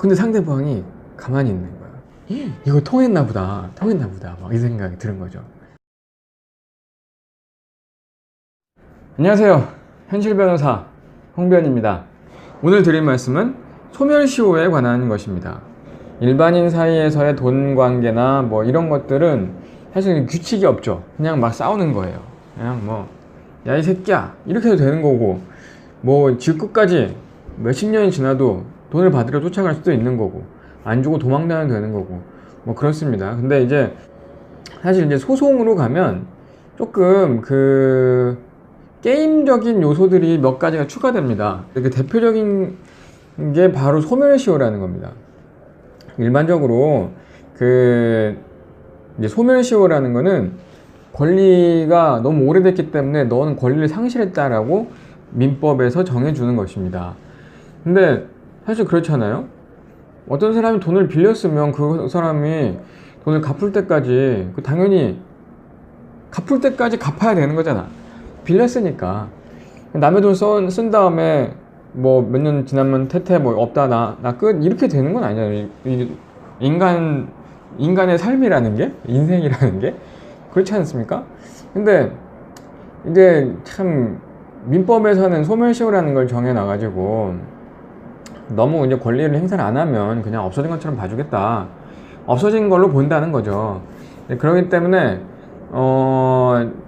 근데 상대방이 가만히 있는 거야. 이거 통했나 보다 막 이 생각이 드는 거죠. 안녕하세요, 현실 변호사 홍변입니다. 오늘 드릴 말씀은 소멸시효에 관한 것입니다. 일반인 사이에서의 돈 관계나 뭐 이런 것들은 사실 규칙이 없죠. 그냥 막 싸우는 거예요. 그냥 뭐 야 이 새끼야 이렇게 해도 되는 거고, 뭐 지금 끝까지 몇십 년이 지나도 돈을 받으러 쫓아갈 수도 있는 거고, 안 주고 도망다녀도 되는 거고, 뭐 그렇습니다. 근데 이제 사실 이제 소송으로 가면 조금 그 게임적인 요소들이 몇 가지가 추가됩니다. 그 대표적인 게 바로 소멸시효라는 겁니다. 일반적으로 그 이제 소멸시효라는 거는 권리가 너무 오래됐기 때문에 너는 권리를 상실했다라고 민법에서 정해주는 것입니다. 근데 사실 그렇잖아요. 어떤 사람이 돈을 빌렸으면 그 사람이 돈을 갚을 때까지 당연히 갚을 때까지 갚아야 되는 거잖아. 빌렸으니까. 남의 돈 쓴 다음에 뭐 몇 년 지나면 태태 뭐 없다 나 끝 이렇게 되는 건 아니잖아요. 인간의 삶이라는 게, 인생이라는 게 그렇지 않습니까? 근데 이제 참 민법에서는 소멸시효라는 걸 정해놔가지고 너무 이제 권리를 행사를 안 하면 그냥 없어진 것처럼 봐주겠다, 없어진 걸로 본다는 거죠. 그렇기 때문에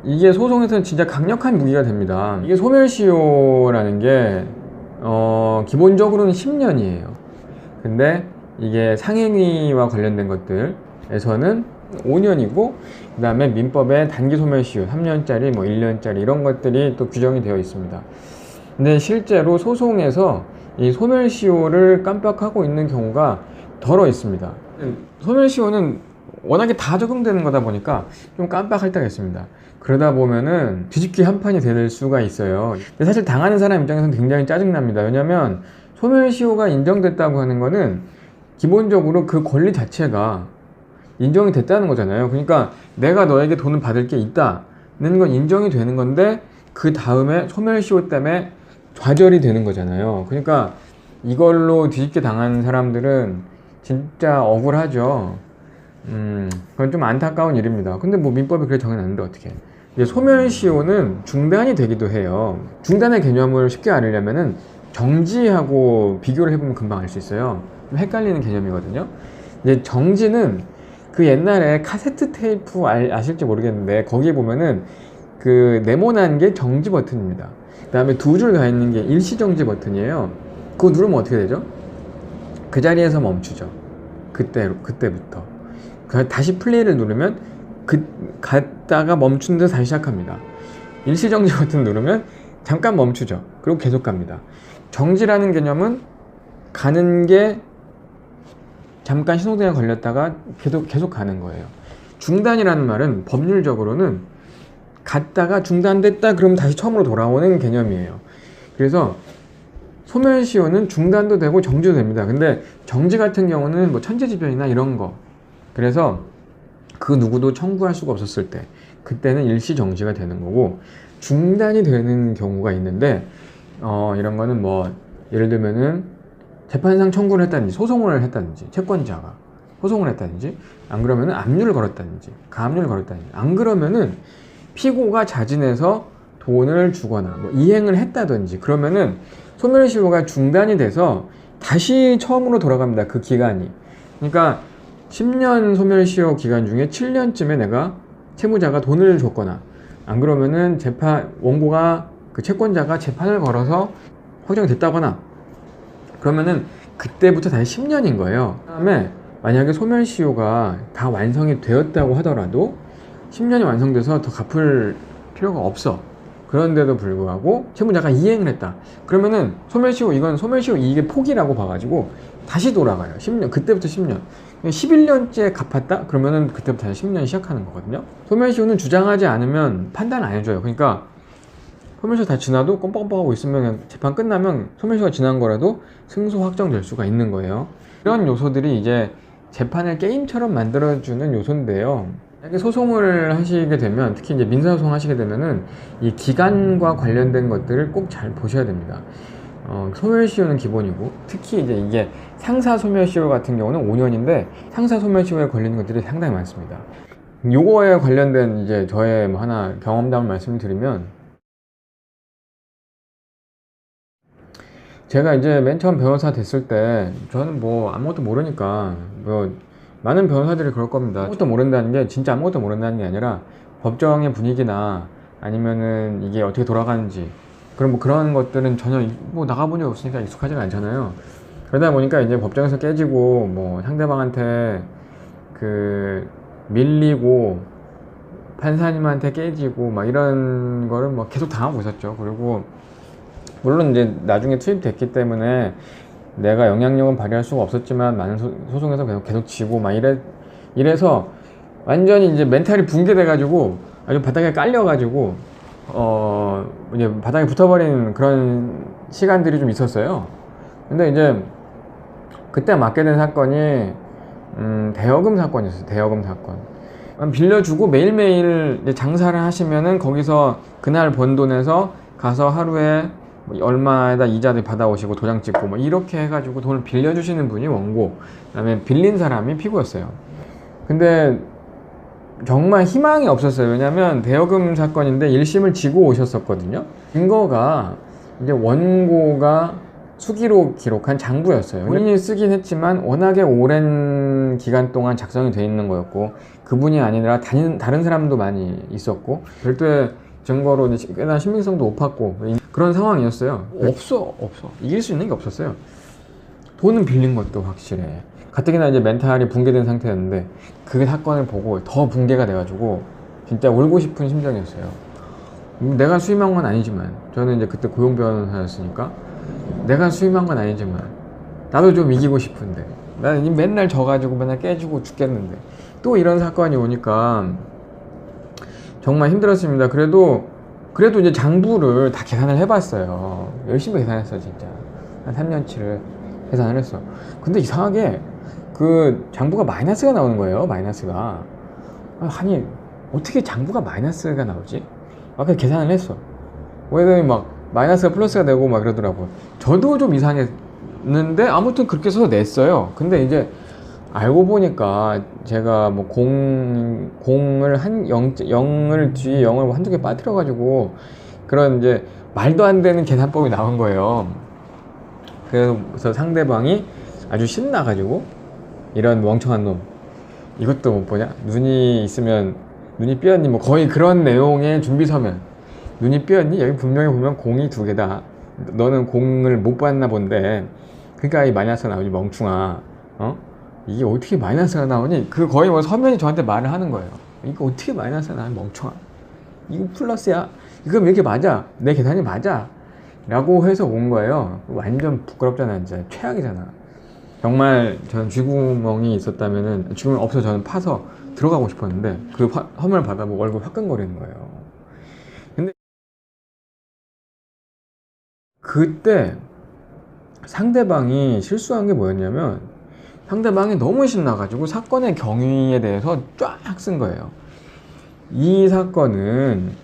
이게 소송에서는 진짜 강력한 무기가 됩니다. 이게 소멸시효라는 게 기본적으로는 10년이에요. 근데 이게 상행위와 관련된 것들에서는 5년이고, 그 다음에 민법에 단기 소멸시효 3년짜리 뭐 1년짜리 이런 것들이 또 규정이 되어 있습니다. 근데 실제로 소송에서 이 소멸시효를 깜빡하고 있는 경우가 덜어 있습니다. 소멸시효는 워낙에 다 적용되는 거다 보니까 좀 깜빡할 때가 있습니다. 그러다 보면은 뒤집기 한 판이 될 수가 있어요. 근데 사실 당하는 사람 입장에서는 굉장히 짜증납니다. 왜냐면 소멸시효가 인정됐다고 하는 거는 기본적으로 그 권리 자체가 인정이 됐다는 거잖아요. 그러니까 내가 너에게 돈을 받을 게 있다는 건 인정이 되는 건데, 그 다음에 소멸시효 때문에 좌절이 되는 거잖아요. 그러니까 이걸로 뒤집게 당한 사람들은 진짜 억울하죠. 그건 좀 안타까운 일입니다. 근데 뭐 민법이 그렇게 정해놨는데 어떻게 해. 이제 소멸시효는 중단이 되기도 해요. 중단의 개념을 쉽게 알으려면은 정지하고 비교를 해보면 금방 알 수 있어요. 좀 헷갈리는 개념이거든요. 이제 정지는 그 옛날에 카세트 테이프 아실지 모르겠는데 거기에 보면은 그 네모난 게 정지 버튼입니다. 그 다음에 두 줄 가 있는 게 일시정지 버튼이에요. 그거 누르면 어떻게 되죠? 그 자리에서 멈추죠. 그때부터. 다시 플레이를 누르면 갔다가 멈춘 데 다시 시작합니다. 일시정지 버튼 누르면 잠깐 멈추죠. 그리고 계속 갑니다. 정지라는 개념은 가는 게 잠깐 신호등에 걸렸다가 계속 가는 거예요. 중단이라는 말은 법률적으로는 갔다가 중단됐다 그러면 다시 처음으로 돌아오는 개념이에요. 그래서 소멸시효는 중단도 되고 정지도 됩니다. 근데 정지 같은 경우는 뭐 천재지변이나 이런 거, 그래서 그 누구도 청구할 수가 없었을 때 그때는 일시정지가 되는 거고, 중단이 되는 경우가 있는데 이런 거는 뭐 예를 들면은 재판상 청구를 했다든지 소송을 했다든지, 채권자가 소송을 했다든지, 안 그러면은 압류를 걸었다든지 가압류를 걸었다든지, 안 그러면은 피고가 자진해서 돈을 주거나 뭐 이행을 했다든지, 그러면은 소멸시효가 중단이 돼서 다시 처음으로 돌아갑니다. 그 기간이. 그러니까 10년 소멸시효 기간 중에 7년쯤에 내가 채무자가 돈을 줬거나, 안 그러면은 원고가 그 채권자가 재판을 걸어서 확정이 됐다거나, 그러면은 그때부터 다시 10년인 거예요. 그 다음에 만약에 소멸시효가 다 완성이 되었다고 하더라도 10년이 완성돼서 더 갚을 필요가 없어. 그런데도 불구하고 채무자가 이행을 했다. 그러면은 이건 소멸시효 이익의 폭이라고 봐가지고 다시 돌아가요. 10년, 그때부터 10년. 11년째 갚았다? 그러면은 그때부터 다시 10년 시작하는 거거든요. 소멸시효는 주장하지 않으면 판단 안 해줘요. 그러니까 소멸시효 다 지나도 껌뻑껌뻑하고 있으면 그냥 재판 끝나면 소멸시효가 지난 거라도 승소 확정될 수가 있는 거예요. 이런 요소들이 이제 재판을 게임처럼 만들어주는 요소인데요. 만약에 소송을 하시게 되면, 특히 이제 민사소송 하시게 되면은 이 기간과 관련된 것들을 꼭 잘 보셔야 됩니다. 소멸시효는 기본이고, 특히 이제 이게 상사 소멸시효 같은 경우는 5년인데 상사 소멸시효에 걸리는 것들이 상당히 많습니다. 요거에 관련된 이제 저의 뭐 하나 경험담을 말씀드리면, 제가 이제 맨 처음 변호사 됐을 때 저는 뭐 아무것도 모르니까, 뭐 많은 변호사들이 그럴 겁니다. 아무것도 모른다는 게 진짜 아무것도 모른다는 게 아니라 법정의 분위기나 아니면은 이게 어떻게 돌아가는지 그런 것들은 전혀 뭐 나가본 적 없으니까 익숙하지가 않잖아요. 그러다 보니까 이제 법정에서 깨지고 뭐 상대방한테 그 밀리고 판사님한테 깨지고 막 이런 거를 뭐 계속 당하고 있었죠. 그리고 물론 이제 나중에 투입됐기 때문에 내가 영향력은 발휘할 수가 없었지만 많은 소송에서 계속 지고 막 이래서 완전히 이제 멘탈이 붕괴돼가지고 아주 바닥에 깔려가지고 이제 바닥에 붙어버린 그런 시간들이 좀 있었어요. 근데 이제 그때 맡게 된 사건이 대여금 사건이었어요. 대여금 사건. 빌려주고 매일매일 이제 장사를 하시면은 거기서 그날 번 돈에서 가서 하루에 뭐 얼마에다 이자들 받아오시고 도장 찍고 뭐 이렇게 해가지고 돈을 빌려주시는 분이 원고, 그다음에 빌린 사람이 피고였어요. 근데 정말 희망이 없었어요. 왜냐면 대여금 사건인데 1심을 지고 오셨었거든요. 증거가 이제 원고가 수기로 기록한 장부였어요. 본인이 쓰긴 했지만 워낙에 오랜 기간 동안 작성이 돼 있는 거였고, 그분이 아니라 다른 사람도 많이 있었고, 별도의 증거로 이제 꽤나 신빙성도 높았고 그런 상황이었어요. 없어. 이길 수 있는 게 없었어요. 돈은 빌린 것도 확실해. 가뜩이나 이제 멘탈이 붕괴된 상태였는데 그 사건을 보고 더 붕괴가 돼가지고 진짜 울고 싶은 심정이었어요. 내가 수임한 건 아니지만, 저는 이제 그때 고용 변호사였으니까 내가 수임한 건 아니지만 나도 좀 이기고 싶은데, 나는 맨날 져가지고 맨날 깨지고 죽겠는데 또 이런 사건이 오니까 정말 힘들었습니다. 그래도 이제 장부를 다 계산을 해봤어요. 열심히 계산했어 진짜. 한 3년치를 계산을 했어. 근데 이상하게 그 장부가 마이너스가 나오는 거예요. 마이너스가. 아니 어떻게 장부가 마이너스가 나오지? 아까 계산을 했어. 그랬더니 막 마이너스가 플러스가 되고 막 그러더라고요. 저도 좀 이상했는데 아무튼 그렇게 써서 냈어요. 근데 이제 알고 보니까 제가 뭐 공을 한 0을 뒤에 0을 한두 개 빠뜨려가지고 그런 이제 말도 안 되는 계산법이 나온 거예요. 그래서 상대방이 아주 신나가지고, 이런 멍청한 놈 이것도 못 보냐? 눈이 있으면 눈이 삐었니? 뭐 거의 그런 내용의 준비 서면. 눈이 삐었니? 여기 분명히 보면 공이 2개다. 너는 공을 못 봤나 본데 그러니까 이 마이너스가 나오지 멍충아. 이게 어떻게 마이너스가 나오니? 그 거의 뭐 서면이 저한테 말을 하는 거예요. 이거 어떻게 마이너스가 나오니 멍청아. 이거 플러스야. 이거 왜 이렇게 맞아? 내 계산이 맞아. 라고 해서 온 거예요. 완전 부끄럽잖아. 진짜 최악이잖아. 정말 저는 쥐구멍이 있었다면은, 쥐구멍 없어 저는 파서 들어가고 싶었는데 그 화면을 받아보고 얼굴 화끈거리는 거예요. 근데 그때 상대방이 실수한 게 뭐였냐면, 상대방이 너무 신나가지고 사건의 경위에 대해서 쫙 쓴 거예요. 이 사건은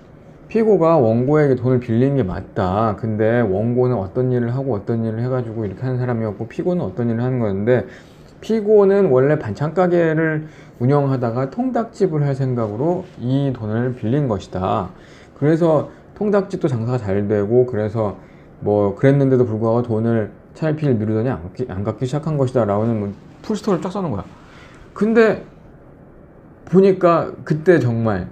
피고가 원고에게 돈을 빌린 게 맞다. 근데 원고는 어떤 일을 하고 어떤 일을 해가지고 이렇게 하는 사람이었고, 피고는 어떤 일을 하는 거였는데, 피고는 원래 반찬 가게를 운영하다가 통닭집을 할 생각으로 이 돈을 빌린 것이다. 그래서 통닭집도 장사가 잘 되고, 그래서 뭐 그랬는데도 불구하고 돈을 차일피일 미루더니 안 갚기 시작한 것이다 라고는 뭐 풀스토리를 쫙 써놓은 거야. 근데 보니까 그때 정말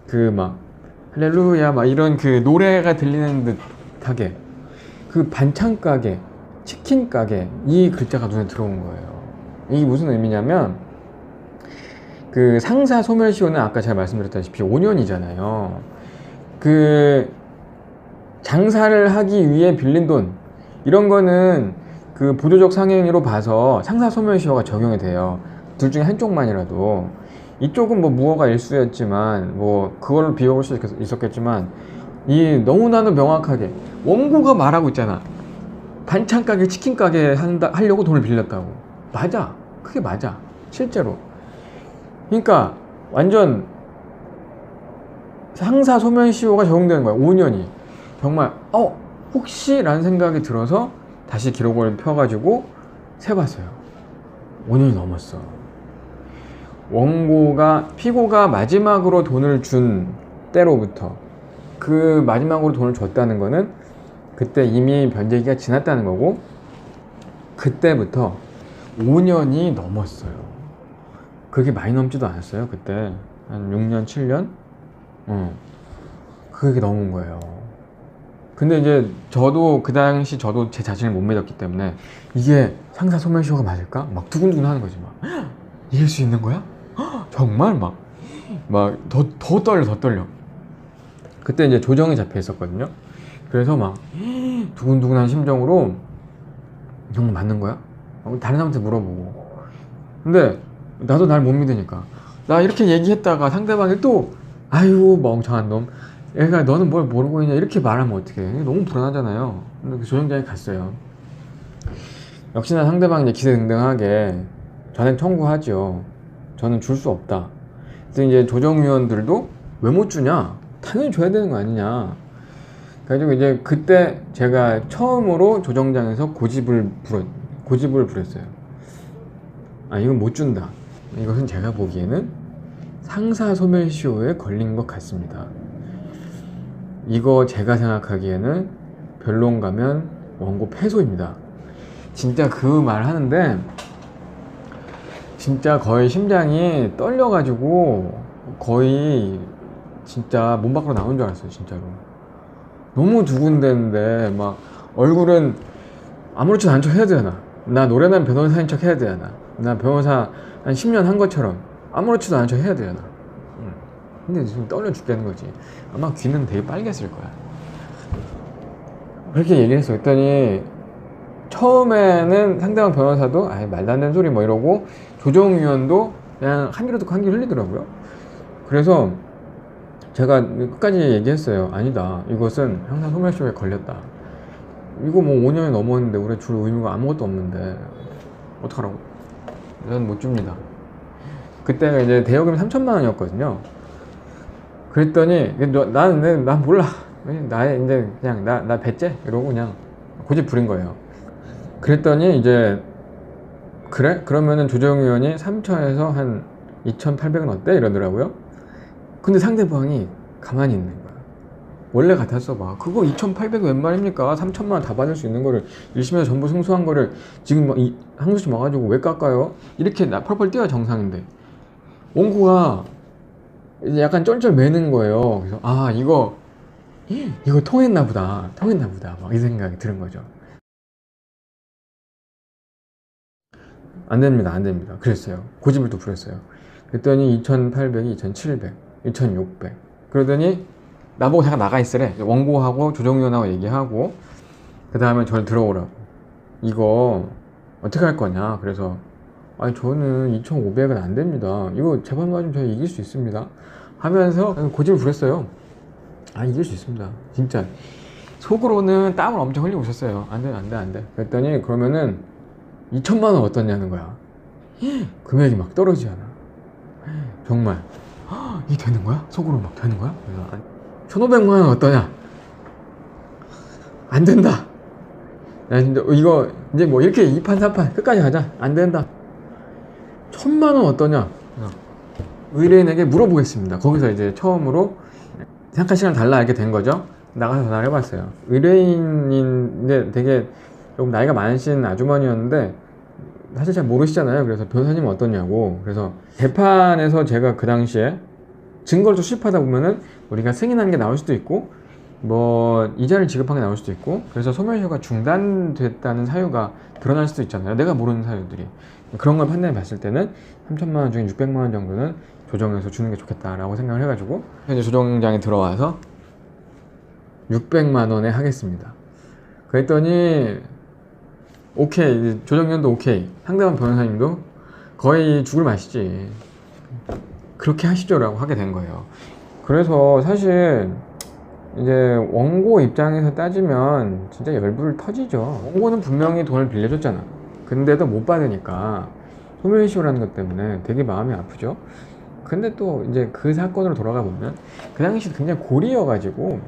그 막 할렐루야 막 이런 그 노래가 들리는 듯하게 그 반찬 가게, 치킨 가게 이 글자가 눈에 들어온 거예요. 이게 무슨 의미냐면, 그 상사 소멸시효는 아까 제가 말씀드렸다시피 5년이잖아요. 그 장사를 하기 위해 빌린 돈, 이런 거는 그 보조적 상행위로 봐서 상사 소멸시효가 적용이 돼요. 둘 중에 한쪽만이라도. 이쪽은 뭐 무허가 일수였지만 뭐 그걸로 비워볼 수 있었겠지만, 이 너무나도 명확하게 원고가 말하고 있잖아. 반찬 가게, 치킨 가게 하려고 돈을 빌렸다고. 맞아. 그게 맞아. 실제로. 그러니까 완전 상사 소멸시효가 적용되는 거야. 5년이. 정말 혹시 라는 생각이 들어서 다시 기록을 펴가지고 세봤어요. 5년이 넘었어. 피고가 마지막으로 돈을 준 때로부터, 그 마지막으로 돈을 줬다는 거는 그때 이미 변제기가 지났다는 거고, 그때부터 5년이 넘었어요. 그게 많이 넘지도 않았어요. 그때 한 6년 7년 그게 넘은 거예요. 근데 이제 저도 그 당시 저도 제 자신을 못 믿었기 때문에 이게 상사 소멸시효가 맞을까? 막 두근두근 하는 거지. 막 이길 수 있는 거야? 정말 막 더 떨려. 그때 이제 조정이 잡혀 있었거든요. 그래서 막 두근두근한 심정으로 정말 맞는 거야? 다른 사람한테 물어보고. 근데 나도 날 못 믿으니까 나 이렇게 얘기했다가 상대방이 또 아유 멍청한 놈, 얘가 너는 뭘 모르고 있냐 이렇게 말하면 어떡해. 너무 불안하잖아요. 근데 그 조정장에 갔어요. 역시나 상대방이 이제 기세등등하게 전액 청구하죠. 저는 줄 수 없다. 그래서 이제 조정위원들도 왜 못 주냐? 당연히 줘야 되는 거 아니냐. 그래가지고 이제 그때 제가 처음으로 조정장에서 고집을 부렸어요. 아, 이건 못 준다. 이것은 제가 보기에는 상사 소멸시효에 걸린 것 같습니다. 이거 제가 생각하기에는 변론 가면 원고 패소입니다. 진짜 그 말 하는데 진짜 거의 심장이 떨려가지고 거의 진짜 몸 밖으로 나온 줄 알았어요. 진짜로 너무 두근대는데 막 얼굴은 아무렇지도 않은 척 해야 되나, 나 노련한 변호사인 척 해야 되나, 나 변호사 한 10년 한 것처럼 아무렇지도 않은 척 해야 되나. 근데 지금 떨려 죽겠는 거지. 아마 귀는 되게 빨갰을 거야. 그렇게 얘기를 했어. 그랬더니 처음에는 상대방 변호사도 아예 말도 안 되는 소리 뭐 이러고, 조정위원도 그냥 한 귀로 듣고 한 귀로 흘리더라고요. 그래서 제가 끝까지 얘기했어요. 아니다, 이것은 형사 소멸시효에 걸렸다. 이거 뭐 5년이 넘었는데 우리 줄 의무가 아무것도 없는데 어떡하라고. 저는 못 줍니다. 그때가 이제 대여금이 3천만 원이었거든요. 그랬더니 난 몰라, 나의 이제 그냥 나 배째 이러고 그냥 고집 부린 거예요. 그랬더니 이제 그래? 그러면은 조정위원이 3천에서 한 2,800은 어때? 이러더라고요. 근데 상대방이 가만히 있는 거야. 원래 같았어 봐. 그거 2,800이 웬 말입니까? 3천만 원 다 받을 수 있는 거를 1심에서 전부 승소한 거를 지금 막 항소심 와가지고 왜 깎아요? 이렇게 펄펄 뛰어야 정상인데, 원고가 이제 약간 쩔쩔 매는 거예요. 그래서 아 이거 통했나 보다 막 이 생각이 드는 거죠. 안 됩니다. 그랬어요. 고집을 또 부렸어요. 그랬더니 2,800이 2,700, 2,600. 그러더니 나보고 잠깐 나가 있으래. 원고하고 조정위원하고 얘기하고 그 다음에 저를 들어오라고. 이거 어떻게 할 거냐. 그래서 아니 저는 2,500은 안 됩니다. 이거 재판 맞으면 저희 이길 수 있습니다 하면서 고집을 부렸어요. 아 이길 수 있습니다. 진짜 속으로는 땀을 엄청 흘리고 있었어요. 안 돼. 그랬더니 그러면은 2천만 원 어떠냐는 거야. 금액이 막 떨어지잖아. 정말 이게 되는 거야? 속으로 막 되는 거야? 그래서 1,500만 원 어떠냐? 안 된다. 야 진짜 이거 이제 뭐 이렇게 2판 4판 끝까지 가자. 안 된다. 1,000만 원 어떠냐? 의뢰인에게 물어보겠습니다. 거기서 이제 처음으로 생각할 시간을 달라 이렇게 된 거죠. 나가서 전화를 해봤어요. 의뢰인인데 되게 조금 나이가 많으신 아주머니였는데 사실 잘 모르시잖아요. 그래서 변호사님은 어떠냐고. 그래서 재판에서 제가 그 당시에 증거를 좀 수집하다 보면은 우리가 승인한 게 나올 수도 있고 뭐 이자를 지급한 게 나올 수도 있고, 그래서 소멸시효가 중단됐다는 사유가 드러날 수도 있잖아요. 내가 모르는 사유들이. 그런 걸 판단해 봤을 때는 3천만 원 중에 600만 원 정도는 조정해서 주는 게 좋겠다라고 생각을 해가지고 이제 조정장에 들어와서 600만 원에 하겠습니다. 그랬더니 오케이, 조정위원도 오케이, 상대방 변호사님도 거의 죽을 맛이지, 그렇게 하시죠 라고 하게 된 거예요. 그래서 사실 이제 원고 입장에서 따지면 진짜 열불 터지죠. 원고는 분명히 돈을 빌려줬잖아. 근데도 못 받으니까 소멸시효라는 것 때문에 되게 마음이 아프죠. 근데 또 이제 그 사건으로 돌아가 보면 그 당시 굉장히 고리여가지고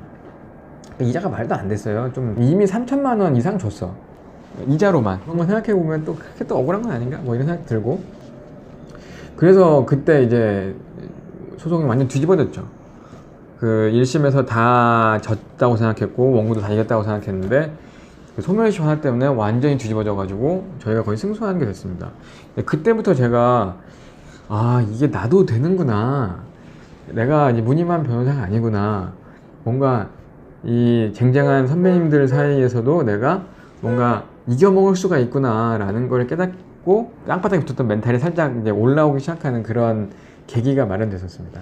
이자가 말도 안 됐어요. 좀 이미 3천만 원 이상 줬어. 이자로만. 그런 거 생각해보면 또 그렇게 또 억울한 건 아닌가? 뭐 이런 생각 들고. 그래서 그때 이제 소송이 완전 뒤집어졌죠. 그 1심에서 다 졌다고 생각했고 원고도 다 이겼다고 생각했는데 그 소멸시효 하나 때문에 완전히 뒤집어져 가지고 저희가 거의 승소하는 게 됐습니다. 그때부터 제가 아 이게 나도 되는구나, 내가 이제 무늬만 변호사가 아니구나, 뭔가 이 쟁쟁한 선배님들 사이에서도 내가 뭔가 이겨먹을 수가 있구나 라는 걸 깨닫고 땅바닥에 붙었던 멘탈이 살짝 이제 올라오기 시작하는 그런 계기가 마련됐었습니다.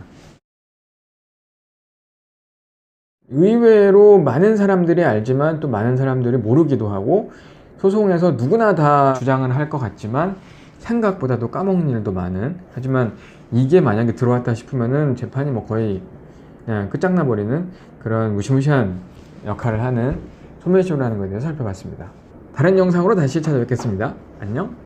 의외로 많은 사람들이 알지만 또 많은 사람들이 모르기도 하고, 소송에서 누구나 다 주장을 할 것 같지만 생각보다도 까먹는 일도 많은, 하지만 이게 만약에 들어왔다 싶으면은 재판이 뭐 거의 그냥 끝장나버리는 그런 무시무시한 역할을 하는 소멸시효라는 것에 대해서 살펴봤습니다. 다른 영상으로 다시 찾아뵙겠습니다. 안녕.